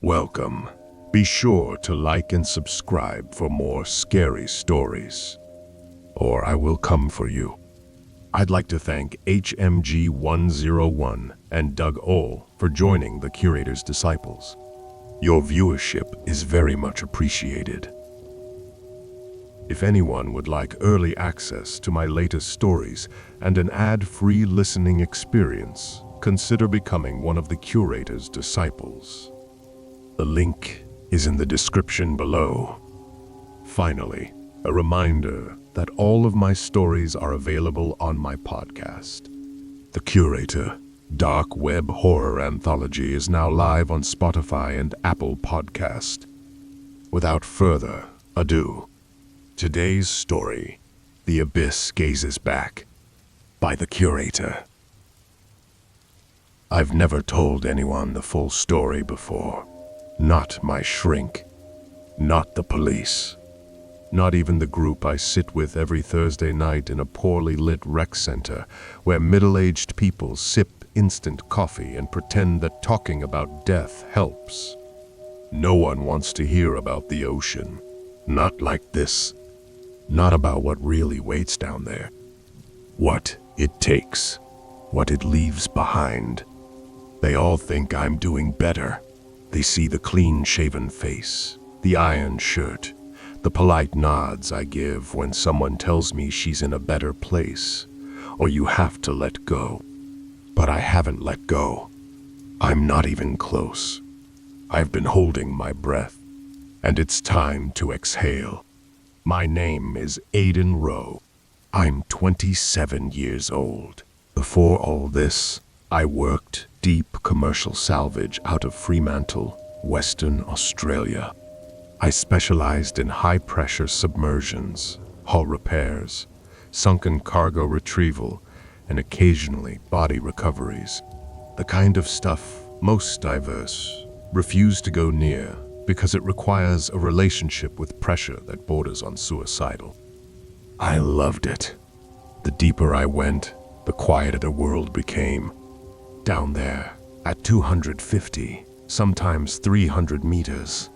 Welcome. Be sure to like and subscribe for more scary stories, or I will come for you. I'd like to thank HMG101 and Doug Ohl for joining the Curator's Disciples. Your viewership is very much appreciated. If anyone would like early access to my latest stories and an ad-free listening experience, consider becoming one of the Curator's Disciples. The link is in the description below. Finally, a reminder that all of my stories are available on my podcast. The Curator, Dark Web Horror Anthology is now live on Spotify and Apple Podcast. Without further ado, today's story, The Abyss Gazes Back, by The Curator. I've never told anyone the full story before. Not my shrink, not the police, not even the group I sit with every Thursday night in a poorly lit rec center where middle-aged people sip instant coffee and pretend that talking about death helps. No one wants to hear about the ocean. Not like this. Not about what really waits down there. What it takes. What it leaves behind. They all think I'm doing better. They see the clean-shaven face, the iron shirt, the polite nods I give when someone tells me she's in a better place, or you have to let go. But I haven't let go. I'm not even close. I've been holding my breath, and it's time to exhale. My name is Aiden Rowe. I'm 27 years old. Before all this, I worked deep commercial salvage out of Fremantle, Western Australia. I specialized in high-pressure submersions, hull repairs, sunken cargo retrieval, and occasionally body recoveries. The kind of stuff most divers refuse to go near because it requires a relationship with pressure that borders on suicidal. I loved it. The deeper I went, the quieter the world became. Down there, at 250, sometimes 300 meters,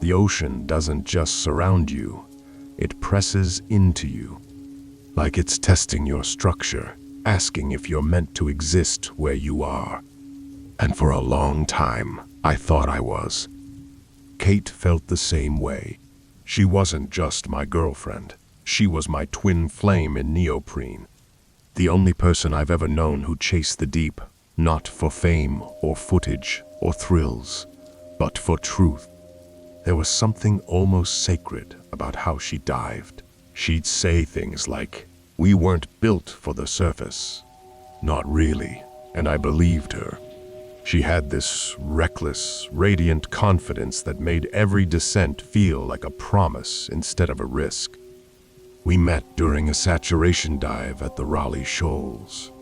the ocean doesn't just surround you, it presses into you. Like it's testing your structure, asking if you're meant to exist where you are. And for a long time, I thought I was. Kate felt the same way. She wasn't just my girlfriend. She was my twin flame in neoprene. The only person I've ever known who chased the deep, not for fame or footage or thrills, but for truth. There was something almost sacred about how she dived. She'd say things like, "We weren't built for the surface." Not really, and I believed her. She had this reckless, radiant confidence that made every descent feel like a promise instead of a risk. We met during a saturation dive at the Raleigh Shoals.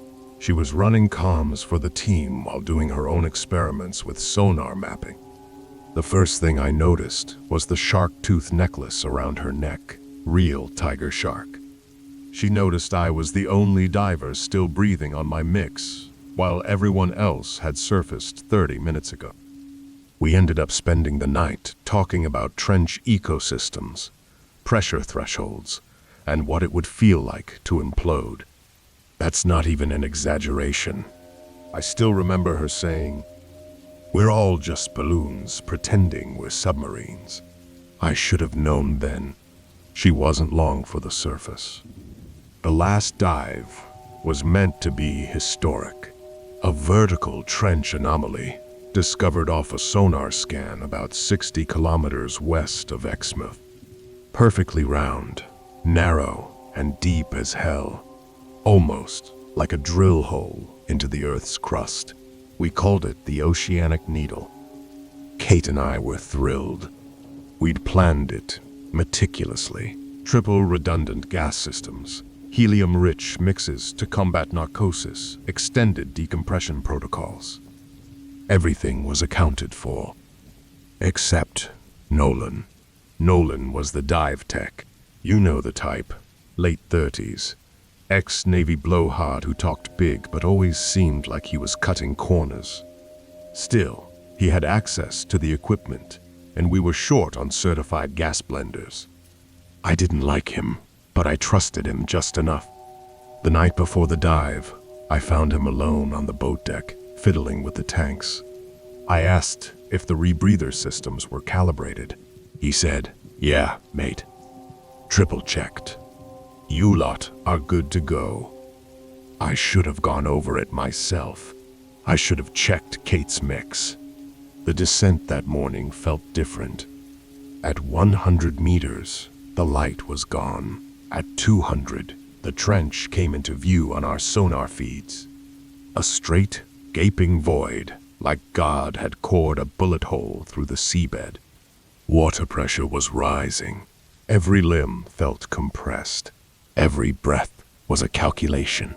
She was running comms for the team while doing her own experiments with sonar mapping. The first thing I noticed was the shark tooth necklace around her neck, real tiger shark. She noticed I was the only diver still breathing on my mix, while everyone else had surfaced 30 minutes ago. We ended up spending the night talking about trench ecosystems, pressure thresholds, and what it would feel like to implode. That's not even an exaggeration. I still remember her saying, "We're all just balloons pretending we're submarines." I should have known then. She wasn't long for the surface. The last dive was meant to be historic. A vertical trench anomaly discovered off a sonar scan about 60 kilometers west of Exmouth. Perfectly round, narrow, and deep as hell. Almost like a drill hole into the Earth's crust. We called it the Oceanic Needle. Kate and I were thrilled. We'd planned it meticulously. Triple redundant gas systems, helium-rich mixes to combat narcosis, extended decompression protocols. Everything was accounted for. Except Nolan. Nolan was the dive tech. You know the type. Late 30s. Ex-Navy blowhard who talked big but always seemed like he was cutting corners. Still, He had access to the equipment, and we were short on certified gas blenders. I didn't like him, but I trusted him just enough. The night before the dive, I found him alone on the boat deck, fiddling with the tanks. I asked if the rebreather systems were calibrated. He said, "Yeah, mate. Triple-checked. You lot are good to go." I should have gone over it myself. I should have checked Kate's mix. The descent that morning felt different. At 100 meters, the light was gone. At 200, the trench came into view on our sonar feeds. A straight, gaping void, like God had cored a bullet hole through the seabed. Water pressure was rising. Every limb felt compressed. Every breath was a calculation.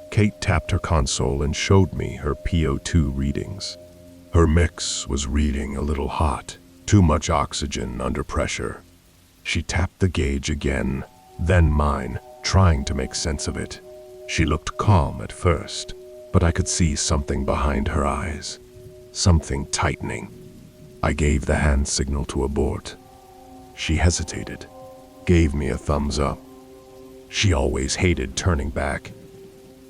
Kate tapped her console and showed me her PO2 readings. Her mix was reading a little hot, too much oxygen under pressure. She tapped the gauge again, then mine, trying to make sense of it. She looked calm at first, but I could see something behind her eyes, something tightening. I gave the hand signal to abort. She hesitated, gave me a thumbs up. She always hated turning back.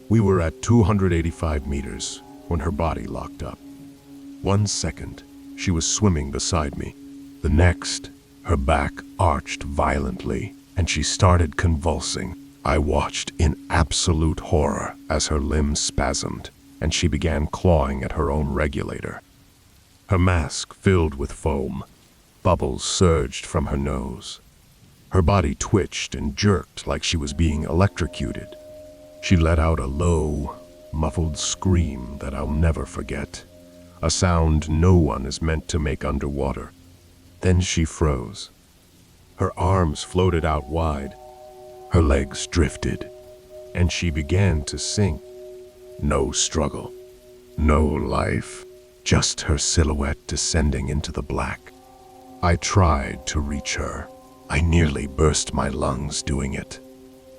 We were at 285 meters when her body locked up. 1 second, she was swimming beside me. The next, her back arched violently, and she started convulsing. I watched in absolute horror as her limbs spasmed, and she began clawing at her own regulator. Her mask filled with foam. Bubbles surged from her nose. Her body twitched and jerked like she was being electrocuted. She let out a low, muffled scream that I'll never forget, a sound no one is meant to make underwater. Then she froze. Her arms floated out wide. Her legs drifted, and she began to sink. No struggle, no life, just her silhouette descending into the black. I tried to reach her. I nearly burst my lungs doing it.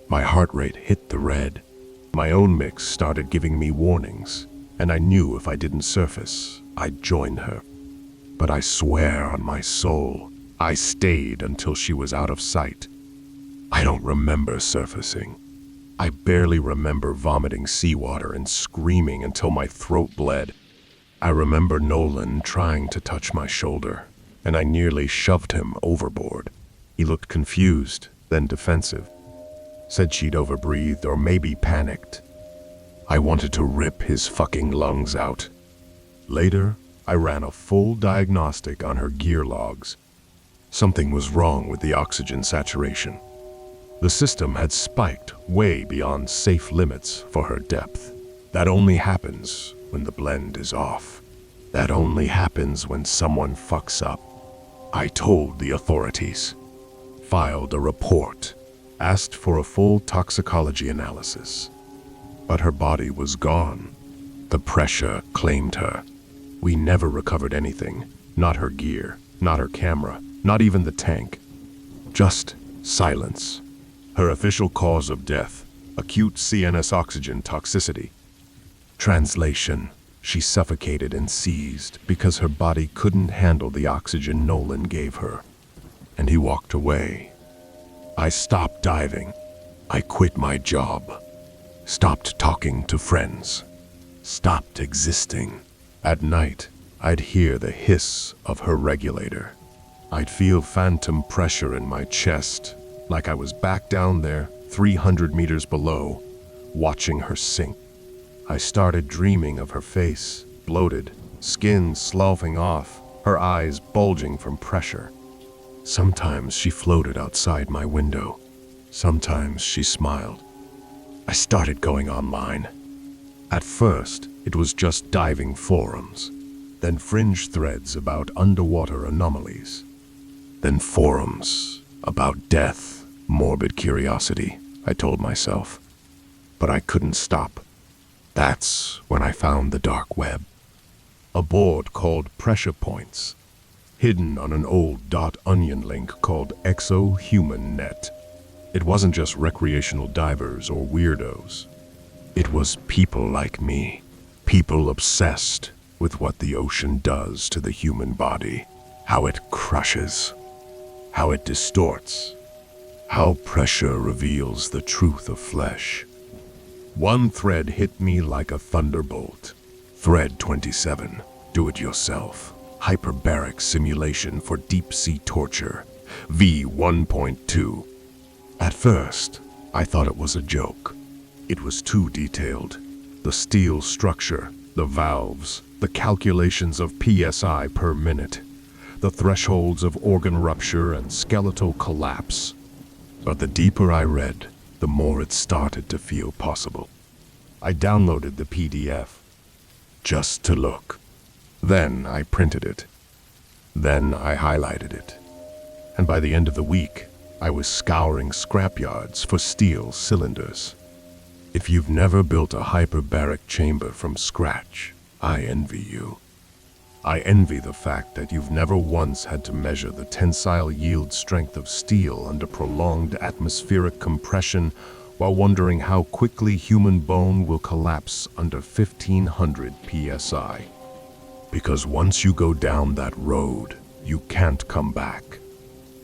My heart rate hit the red. My own mix started giving me warnings, and I knew if I didn't surface, I'd join her. But I swear on my soul, I stayed until she was out of sight. I don't remember surfacing. I barely remember vomiting seawater and screaming until my throat bled. I remember Nolan trying to touch my shoulder, and I nearly shoved him overboard. He looked confused, then defensive. Said she'd overbreathed or maybe panicked. I wanted to rip his fucking lungs out. Later, I ran a full diagnostic on her gear logs. Something was wrong with the oxygen saturation. The system had spiked way beyond safe limits for her depth. That only happens when the blend is off. That only happens when someone fucks up. I told the authorities, filed a report, asked for a full toxicology analysis. But her body was gone. The pressure claimed her. We never recovered anything. Not her gear, not her camera, not even the tank. Just silence. Her official cause of death, acute CNS oxygen toxicity. Translation: she suffocated and seized because her body couldn't handle the oxygen Nolan gave her. And he walked away. I stopped diving. I quit my job. Stopped talking to friends. Stopped existing. At night, I'd hear the hiss of her regulator. I'd feel phantom pressure in my chest, like I was back down there, 300 meters below, watching her sink. I started dreaming of her face, bloated, skin sloughing off, her eyes bulging from pressure. Sometimes she floated outside my window. Sometimes she smiled. I started going online. At first, it was just diving forums, then fringe threads about underwater anomalies, then forums about death, morbid curiosity, I told myself. But I couldn't stop. That's when I found the dark web. A board called Pressure Points, hidden on an old .onion link called ExoHumanNet. It wasn't just recreational divers or weirdos. It was people like me, people obsessed, with what the ocean does to the human body, how it crushes, how it distorts, how pressure reveals the truth of flesh. One thread hit me like a thunderbolt. Thread 27, do-it-yourself, hyperbaric simulation for deep-sea torture, V1.2. At first, I thought it was a joke. It was too detailed. The steel structure, the valves, the calculations of PSI per minute, the thresholds of organ rupture and skeletal collapse. But the deeper I read, the more it started to feel possible. I downloaded the PDF, just to look. Then I printed it. Then I highlighted it. And by the end of the week, I was scouring scrapyards for steel cylinders. If you've never built a hyperbaric chamber from scratch, I envy you. I envy the fact that you've never once had to measure the tensile yield strength of steel under prolonged atmospheric compression while wondering how quickly human bone will collapse under 1500 psi. Because once you go down that road, you can't come back.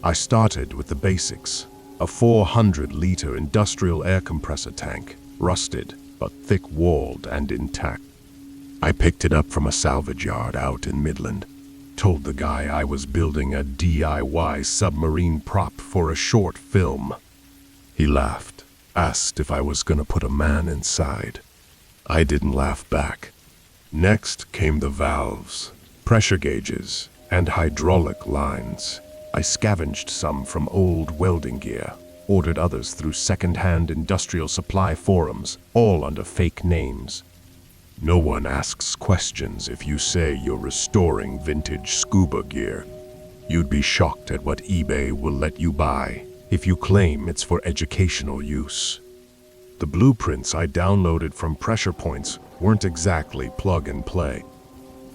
I started with the basics, a 400-liter industrial air compressor tank, rusted but thick-walled and intact. I picked it up from a salvage yard out in Midland, told the guy I was building a DIY submarine prop for a short film. He laughed, asked if I was gonna put a man inside. I didn't laugh back. Next came the valves, pressure gauges, and hydraulic lines. I scavenged some from old welding gear, ordered others through second-hand industrial supply forums, all under fake names. No one asks questions if you say you're restoring vintage scuba gear. You'd be shocked at what eBay will let you buy if you claim it's for educational use. The blueprints I downloaded from pressure points weren't exactly plug and play,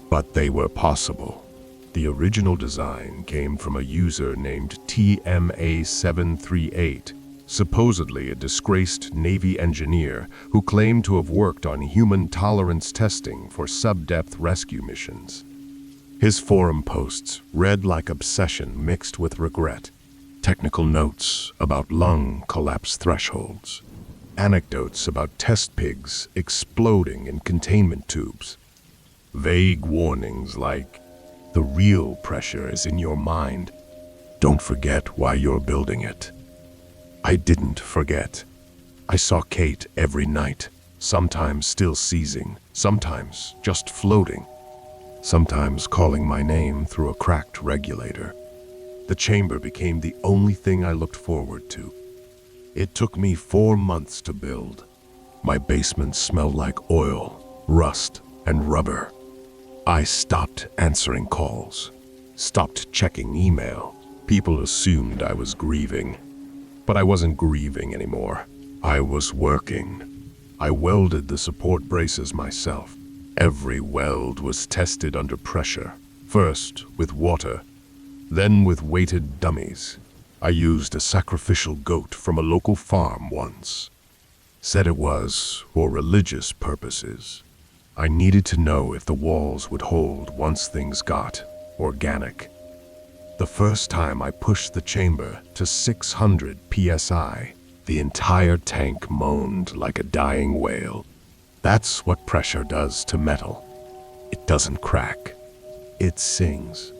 but they were possible. The original design came from a user named TMA738, supposedly a disgraced Navy engineer who claimed to have worked on human tolerance testing for sub-depth rescue missions. His forum posts read like obsession mixed with regret. Technical notes about lung collapse thresholds. Anecdotes about test pigs exploding in containment tubes. Vague warnings like, the real pressure is in your mind. Don't forget why you're building it. I didn't forget. I saw Kate every night, sometimes still seizing, sometimes just floating, sometimes calling my name through a cracked regulator. The chamber became the only thing I looked forward to. It took me 4 months to build. My basement smelled like oil, rust, and rubber. I stopped answering calls, stopped checking email. People assumed I was grieving. But I wasn't grieving anymore. I was working. I welded the support braces myself. Every weld was tested under pressure, first with water, then with weighted dummies. I used a sacrificial goat from a local farm once. Said it was for religious purposes. I needed to know if the walls would hold once things got organic. The first time I pushed the chamber to 600 psi, the entire tank moaned like a dying whale. That's what pressure does to metal. It doesn't crack. It sings.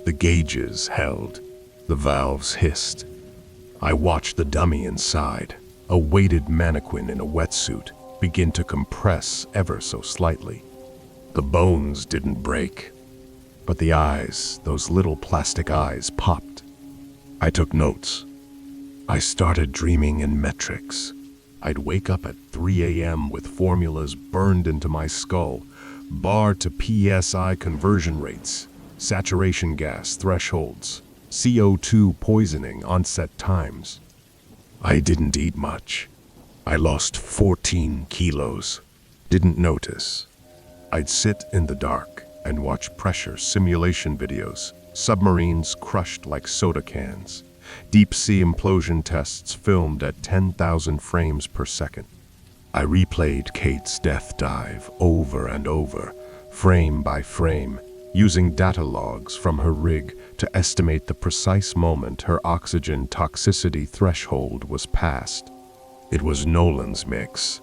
The gauges held. The valves hissed. I watched the dummy inside, a weighted mannequin in a wetsuit, begin to compress ever so slightly. The bones didn't break, but the eyes, those little plastic eyes, popped. I took notes. I started dreaming in metrics. I'd wake up at 3 a.m. with formulas burned into my skull, bar to PSI conversion rates, saturation gas thresholds, CO2 poisoning onset times. I didn't eat much. I lost 14 kilos. Didn't notice. I'd sit in the dark and watch pressure simulation videos, submarines crushed like soda cans, deep-sea implosion tests filmed at 10,000 frames per second. I replayed Kate's death dive over and over, frame by frame, using data logs from her rig to estimate the precise moment her oxygen toxicity threshold was passed. It was Nolan's mix.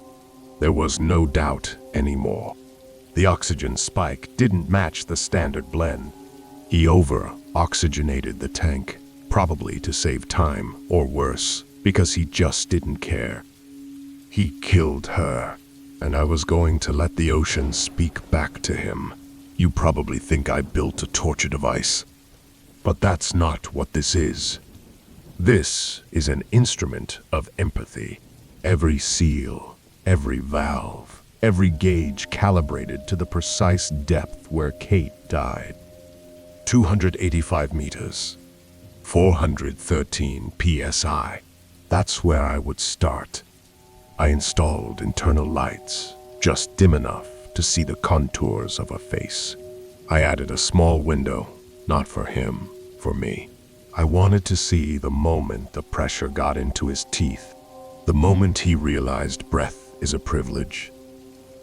There was no doubt anymore. The oxygen spike didn't match the standard blend. He over-oxygenated the tank, probably to save time, or worse, because he just didn't care. He killed her, and I was going to let the ocean speak back to him. You probably think I built a torture device, but that's not what this is. This is an instrument of empathy. Every seal, every valve, every gauge calibrated to the precise depth where Kate died. 285 meters, 413 psi. That's where I would start. I installed internal lights, just dim enough to see the contours of a face. I added a small window, not for him, for me. I wanted to see the moment the pressure got into his teeth, the moment he realized breath is a privilege.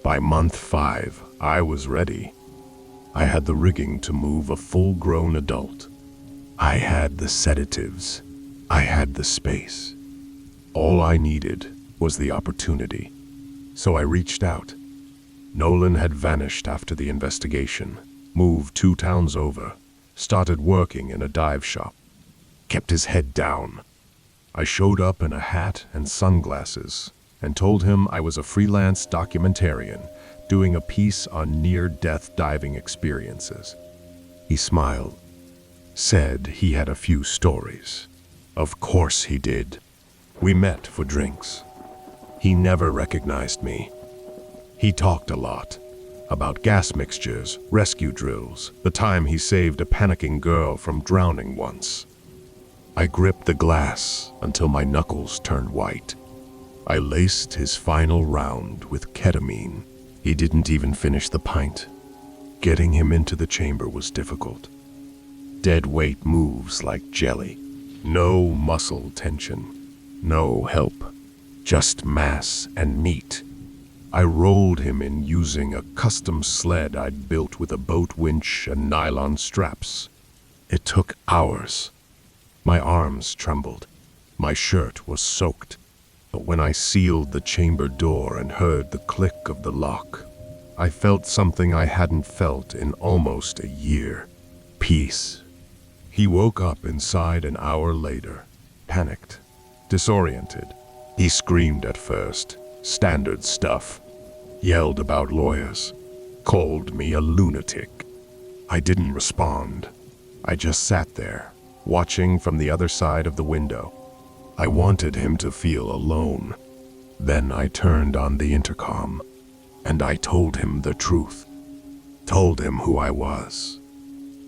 By month 5, I was ready. I had the rigging to move a full-grown adult. I had the sedatives. I had the space. All I needed was the opportunity. So I reached out. Nolan had vanished after the investigation, moved 2 towns over, started working in a dive shop, kept his head down. I showed up in a hat and sunglasses and told him I was a freelance documentarian doing a piece on near-death diving experiences. He smiled, said he had a few stories. Of course he did. We met for drinks. He never recognized me. He talked a lot about gas mixtures, rescue drills, the time he saved a panicking girl from drowning once. I gripped the glass until my knuckles turned white. I laced his final round with ketamine. He didn't even finish the pint. Getting him into the chamber was difficult. Dead weight moves like jelly. No muscle tension. No help. Just mass and meat. I rolled him in using a custom sled I'd built with a boat winch and nylon straps. It took hours. My arms trembled. My shirt was soaked. But when I sealed the chamber door and heard the click of the lock, I felt something I hadn't felt in almost a year. Peace. He woke up inside an hour later, panicked, disoriented. He screamed at first, standard stuff. Yelled about lawyers, called me a lunatic. I didn't respond. I just sat there, watching from the other side of the window. I wanted him to feel alone. Then I turned on the intercom, and I told him the truth. Told him who I was.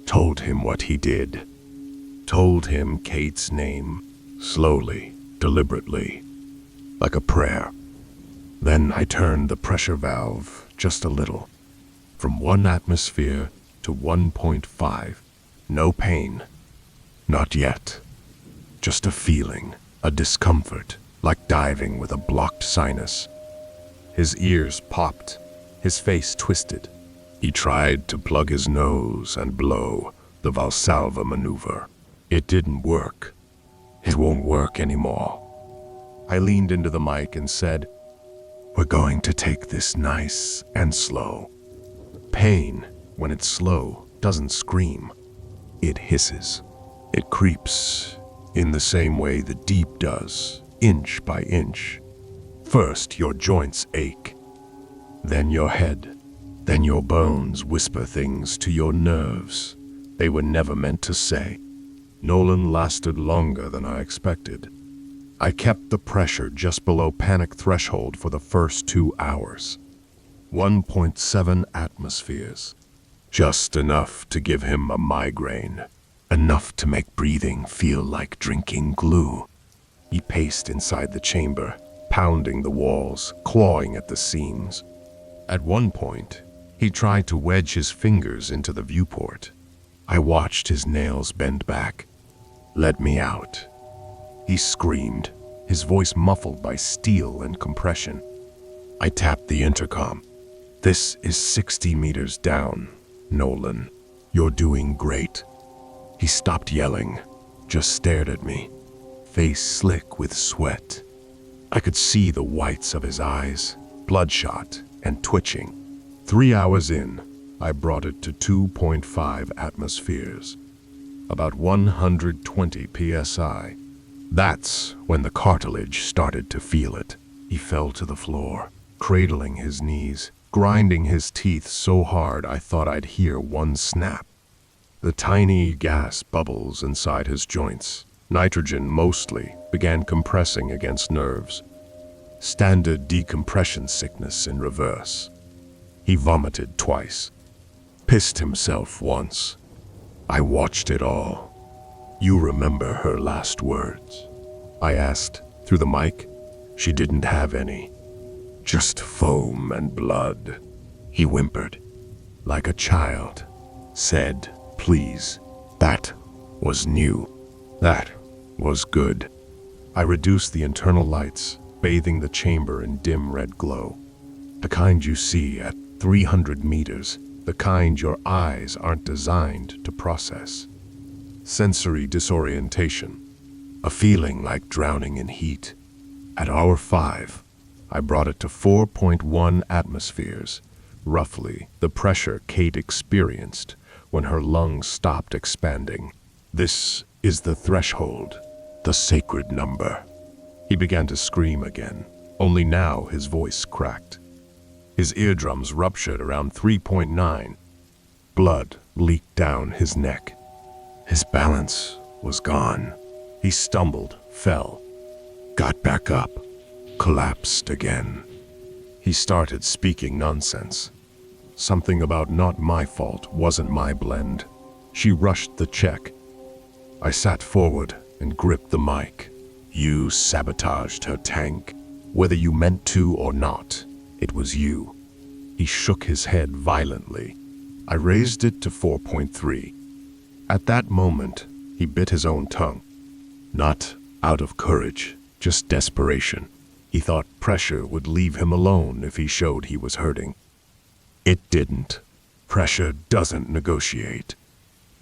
Told him what he did. Told him Kate's name, slowly, deliberately, like a prayer. Then I turned the pressure valve just a little, from 1 atmosphere to 1.5. No pain. Not yet. Just a feeling. A discomfort, like diving with a blocked sinus. His ears popped, his face twisted. He tried to plug his nose and blow, the Valsalva maneuver. It didn't work. It won't work anymore. I leaned into the mic and said, "We're going to take this nice and slow." Pain, when it's slow, doesn't scream. It hisses. It creeps. In the same way the deep does, inch by inch. First, your joints ache. Then your head. Then your bones whisper things to your nerves they were never meant to say. Nolan lasted longer than I expected. I kept the pressure just below panic threshold for the first 2 hours. 1.7 atmospheres. Just enough to give him a migraine. Enough to make breathing feel like drinking glue. He paced inside the chamber, pounding the walls, clawing at the seams. At one point, he tried to wedge his fingers into the viewport. I watched his nails bend back. "Let me out." He screamed, his voice muffled by steel and compression. I tapped the intercom. This is 60 meters down, Nolan. You're doing great. He stopped yelling, just stared at me, face slick with sweat. I could see the whites of his eyes, bloodshot and twitching. 3 hours in, I brought it to 2.5 atmospheres, about 120 psi. That's when the cartilage started to feel it. He fell to the floor, cradling his knees, grinding his teeth so hard I thought I'd hear one snap. The tiny gas bubbles inside his joints, nitrogen mostly, began compressing against nerves. Standard decompression sickness in reverse. He vomited twice, pissed himself once. I watched it all. You remember her last words? I asked through the mic. She didn't have any. Just foam and blood. He whimpered, like a child. Said, please. That was new. That was good. I reduced the internal lights, bathing the chamber in dim red glow. The kind you see at 300 meters, the kind your eyes aren't designed to process. Sensory disorientation, a feeling like drowning in heat. At hour 5, I brought it to 4.1 atmospheres, roughly the pressure Kate experienced when her lungs stopped expanding. This is the threshold, the sacred number. He began to scream again, only now his voice cracked. His eardrums ruptured around 3.9. Blood leaked down his neck. His balance was gone. He stumbled, fell, got back up, collapsed again. He started speaking nonsense. Something about not my fault wasn't my blend. She rushed the check. I sat forward and gripped the mic. You sabotaged her tank. Whether you meant to or not, it was you. He shook his head violently. I raised it to 4.3. At that moment, he bit his own tongue. Not out of courage, just desperation. He thought pressure would leave him alone if he showed he was hurting. It didn't. Pressure doesn't negotiate.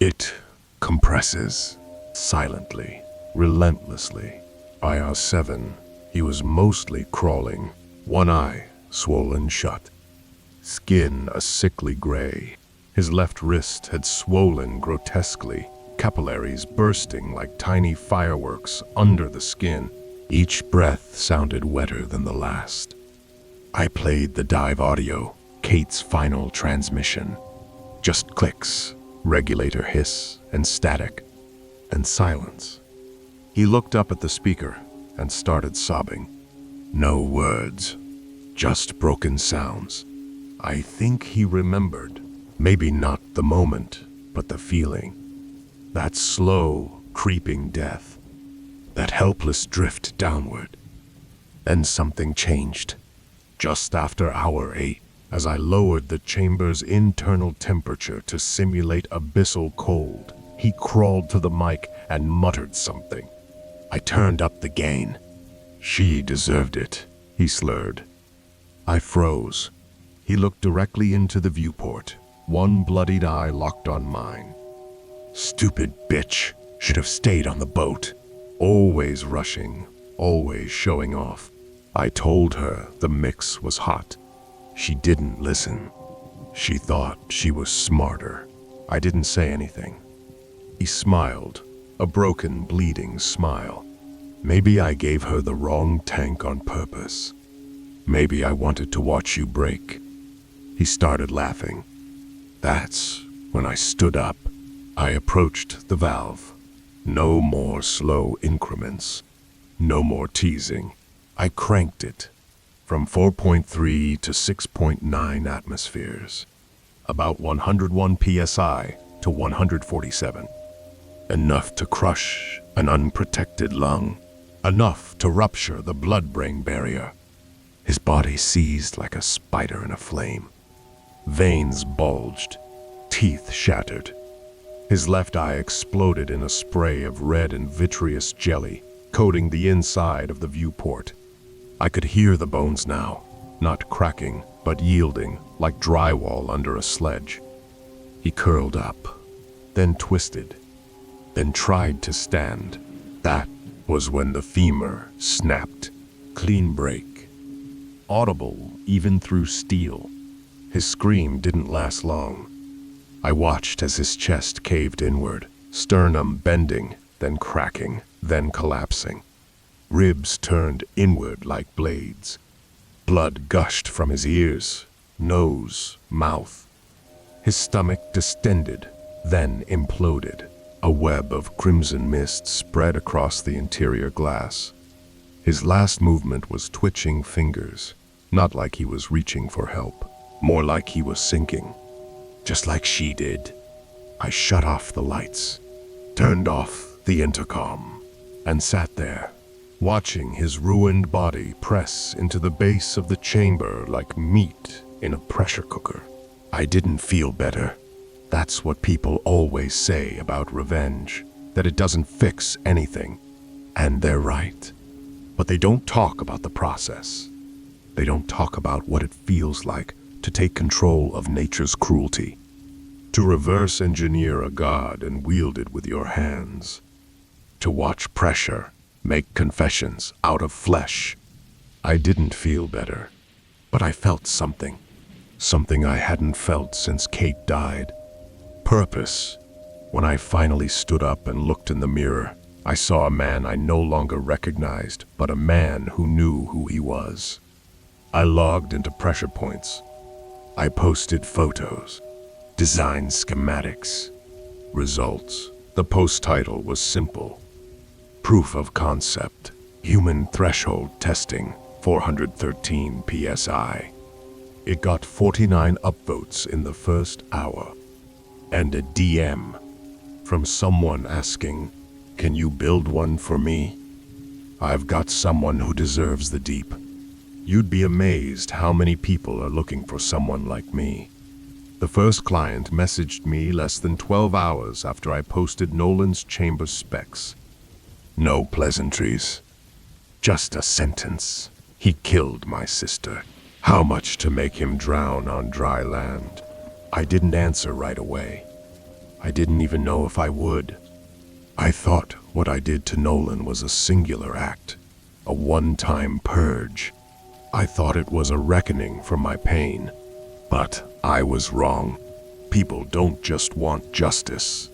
It compresses, silently, relentlessly. By hour 7, he was mostly crawling, one eye swollen shut. Skin a sickly gray. His left wrist had swollen grotesquely, capillaries bursting like tiny fireworks under the skin. Each breath sounded wetter than the last. I played the dive audio, Kate's final transmission. Just clicks, regulator hiss, and static, and silence. He looked up at the speaker and started sobbing. No words, just broken sounds. I think he remembered. Maybe not the moment, but the feeling. That slow, creeping death. That helpless drift downward. Then something changed. Just after hour 8, as I lowered the chamber's internal temperature to simulate abyssal cold, he crawled to the mic and muttered something. I turned up the gain. She deserved it, he slurred. I froze. He looked directly into the viewport, one bloodied eye locked on mine. Stupid bitch, should have stayed on the boat. Always rushing, always showing off. I told her the mix was hot. She didn't listen. She thought she was smarter. I didn't say anything. He smiled, a broken, bleeding smile. Maybe I gave her the wrong tank on purpose. Maybe I wanted to watch you break. He started laughing. That's when I stood up. I approached the valve. No more slow increments. No more teasing. I cranked it from 4.3 to 6.9 atmospheres. About 101 psi to 147. Enough to crush an unprotected lung. Enough to rupture the blood-brain barrier. His body seized like a spider in a flame. Veins bulged, teeth shattered. His left eye exploded in a spray of red and vitreous jelly, coating the inside of the viewport. I could hear the bones now, not cracking, but yielding like drywall under a sledge. He curled up, then twisted, then tried to stand. That was when the femur snapped. Clean break. Audible even through steel. His scream didn't last long. I watched as his chest caved inward, sternum bending, then cracking, then collapsing. Ribs turned inward like blades. Blood gushed from his ears, nose, mouth. His stomach distended, then imploded. A web of crimson mist spread across the interior glass. His last movement was twitching fingers, not like he was reaching for help, more like he was sinking, just like she did. I shut off the lights, turned off the intercom, and sat there, watching his ruined body press into the base of the chamber like meat in a pressure cooker. I didn't feel better. That's what people always say about revenge, that it doesn't fix anything. And they're right. But they don't talk about the process. They don't talk about what it feels like to take control of nature's cruelty, to reverse engineer a god and wield it with your hands, to watch pressure make confessions out of flesh. I didn't feel better, but I felt something. Something I hadn't felt since Kate died. Purpose. When I finally stood up and looked in the mirror, I saw a man I no longer recognized, but a man who knew who he was. I logged into pressure points. I posted photos, designed schematics. Results. The post title was simple. Proof of concept. Human threshold testing, 413 PSI. It got 49 upvotes in the first hour. And a DM from someone asking, "Can you build one for me? I've got someone who deserves the deep." You'd be amazed how many people are looking for someone like me. The first client messaged me less than 12 hours after I posted Nolan's chamber specs. No pleasantries. Just a sentence. He killed my sister. How much to make him drown on dry land? I didn't answer right away. I didn't even know if I would. I thought what I did to Nolan was a singular act, a one-time purge. I thought it was a reckoning for my pain. But I was wrong. People don't just want justice.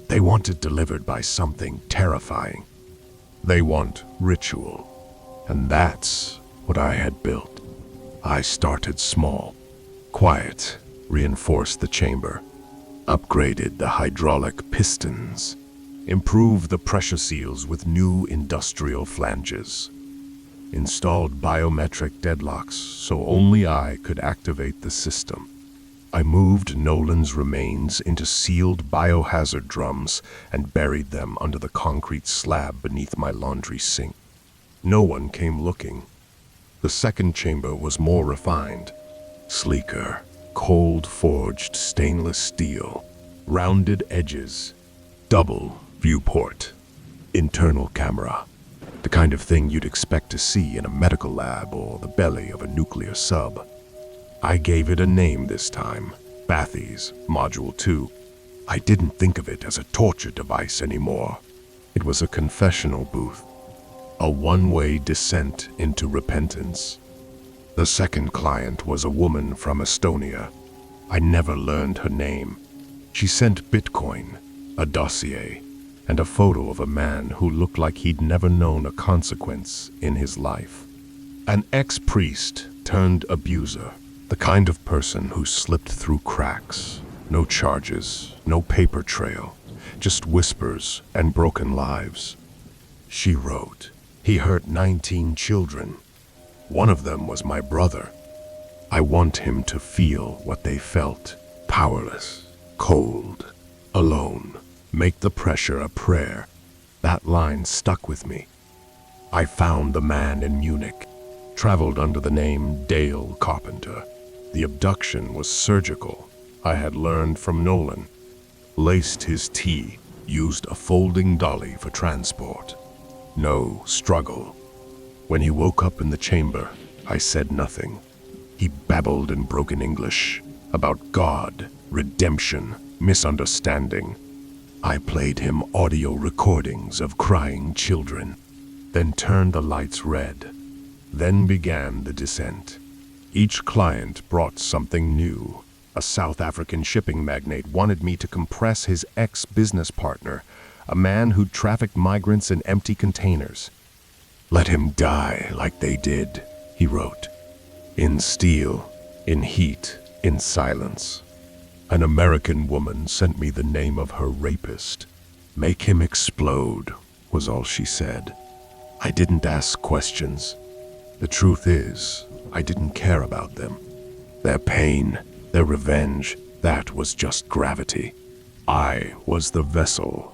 They want it delivered by something terrifying. They want ritual. And that's what I had built. I started small, quiet, reinforced the chamber, upgraded the hydraulic pistons, improved the pressure seals with new industrial flanges, installed biometric deadlocks so only I could activate the system. I moved Nolan's remains into sealed biohazard drums and buried them under the concrete slab beneath my laundry sink. No one came looking. The second chamber was more refined, sleeker, cold-forged stainless steel, rounded edges, double viewport, internal camera, the kind of thing you'd expect to see in a medical lab or the belly of a nuclear sub. I gave it a name this time, Bathy's Module 2. I didn't think of it as a torture device anymore. It was a confessional booth, a one-way descent into repentance. The second client was a woman from Estonia. I never learned her name. She sent Bitcoin, a dossier, and a photo of a man who looked like he'd never known a consequence in his life. An ex-priest turned abuser. The kind of person who slipped through cracks. No charges, no paper trail, just whispers and broken lives. She wrote, "He hurt 19 children. One of them was my brother. I want him to feel what they felt. Powerless, cold, alone. Make the pressure a prayer." That line stuck with me. I found the man in Munich, traveled under the name Dale Carpenter. The abduction was surgical, I had learned from Nolan. Laced his tea, used a folding dolly for transport. No struggle. When he woke up in the chamber, I said nothing. He babbled in broken English about God, redemption, misunderstanding. I played him audio recordings of crying children, then turned the lights red. Then began the descent. Each client brought something new. A South African shipping magnate wanted me to compress his ex-business partner, a man who trafficked migrants in empty containers. "Let him die like they did," he wrote. "In steel, in heat, in silence." An American woman sent me the name of her rapist. "Make him explode," was all she said. I didn't ask questions. The truth is, I didn't care about them. Their pain, their revenge, that was just gravity. I was the vessel.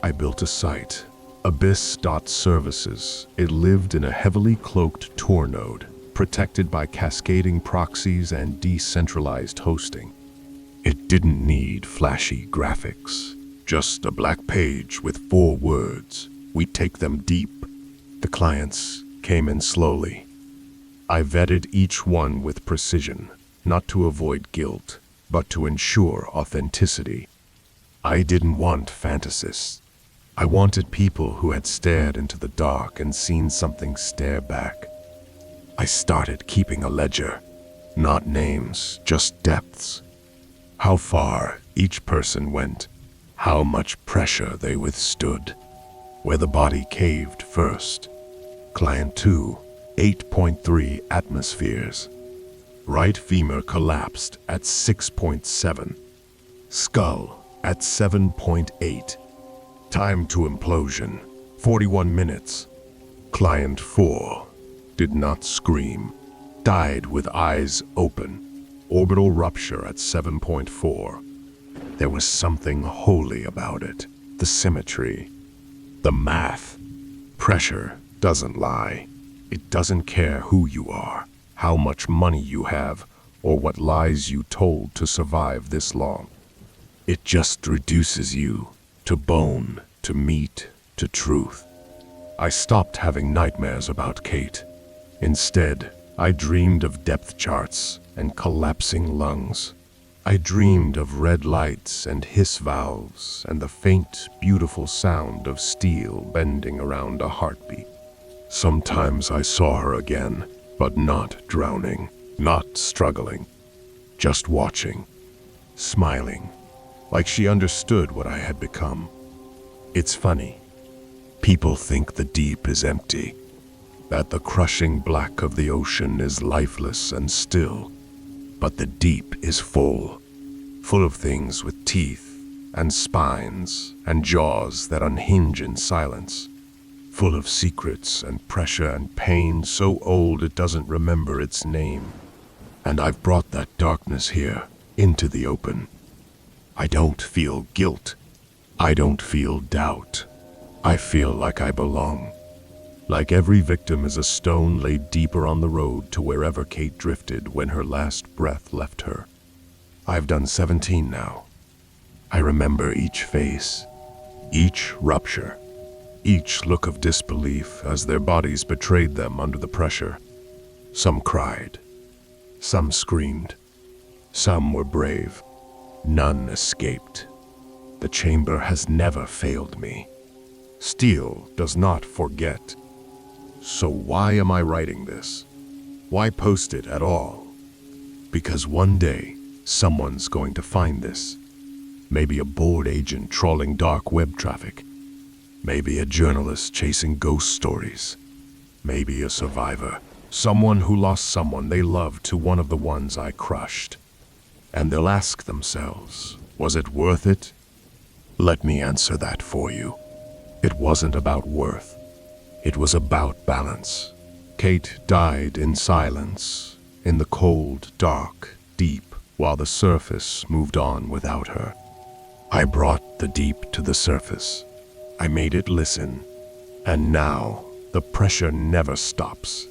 I built a site, Abyss.Services. It lived in a heavily cloaked Tor node, protected by cascading proxies and decentralized hosting. It didn't need flashy graphics, just a black page with 4 words. We take them deep. The clients came in slowly. I vetted each one with precision, not to avoid guilt, but to ensure authenticity. I didn't want fantasists. I wanted people who had stared into the dark and seen something stare back. I started keeping a ledger, not names, just depths. How far each person went, how much pressure they withstood, where the body caved first. Client 2, 8.3 atmospheres. Right femur collapsed at 6.7. Skull at 7.8. Time to implosion, 41 minutes. Client 4 did not scream, died with eyes open. Orbital rupture at 7.4. There was something holy about it. The symmetry, the math. Pressure doesn't lie. It doesn't care who you are, how much money you have, or what lies you told to survive this long. It just reduces you to bone, to meat, to truth. I stopped having nightmares about Kate. Instead, I dreamed of depth charts and collapsing lungs. I dreamed of red lights and hiss valves and the faint, beautiful sound of steel bending around a heartbeat. Sometimes I saw her again, but not drowning, not struggling, just watching, smiling, like she understood what I had become. It's funny. People think the deep is empty, that the crushing black of the ocean is lifeless and still. But the deep is full of things with teeth and spines and jaws that unhinge in silence, full of secrets and pressure and pain so old it doesn't remember its name. And I've brought that darkness here, into the open. I don't feel guilt. I don't feel doubt. I feel like I belong. Like every victim is a stone laid deeper on the road to wherever Kate drifted when her last breath left her. I've done 17 now. I remember each face, each rupture, each look of disbelief as their bodies betrayed them under the pressure. Some cried, some screamed, some were brave. None escaped. The chamber has never failed me. Steel does not forget. So why am I writing this? Why post it at all? Because one day, someone's going to find this. Maybe a bored agent trawling dark web traffic. Maybe a journalist chasing ghost stories. Maybe a survivor. Someone who lost someone they loved to one of the ones I crushed. And they'll ask themselves, was it worth it? Let me answer that for you. It wasn't about worth. It was about balance. Kate died in silence, in the cold, dark, deep, while the surface moved on without her. I brought the deep to the surface. I made it listen. And now, the pressure never stops.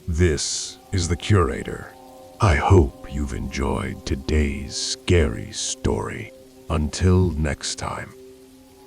This is the Curator. I hope you've enjoyed today's scary story. Until next time.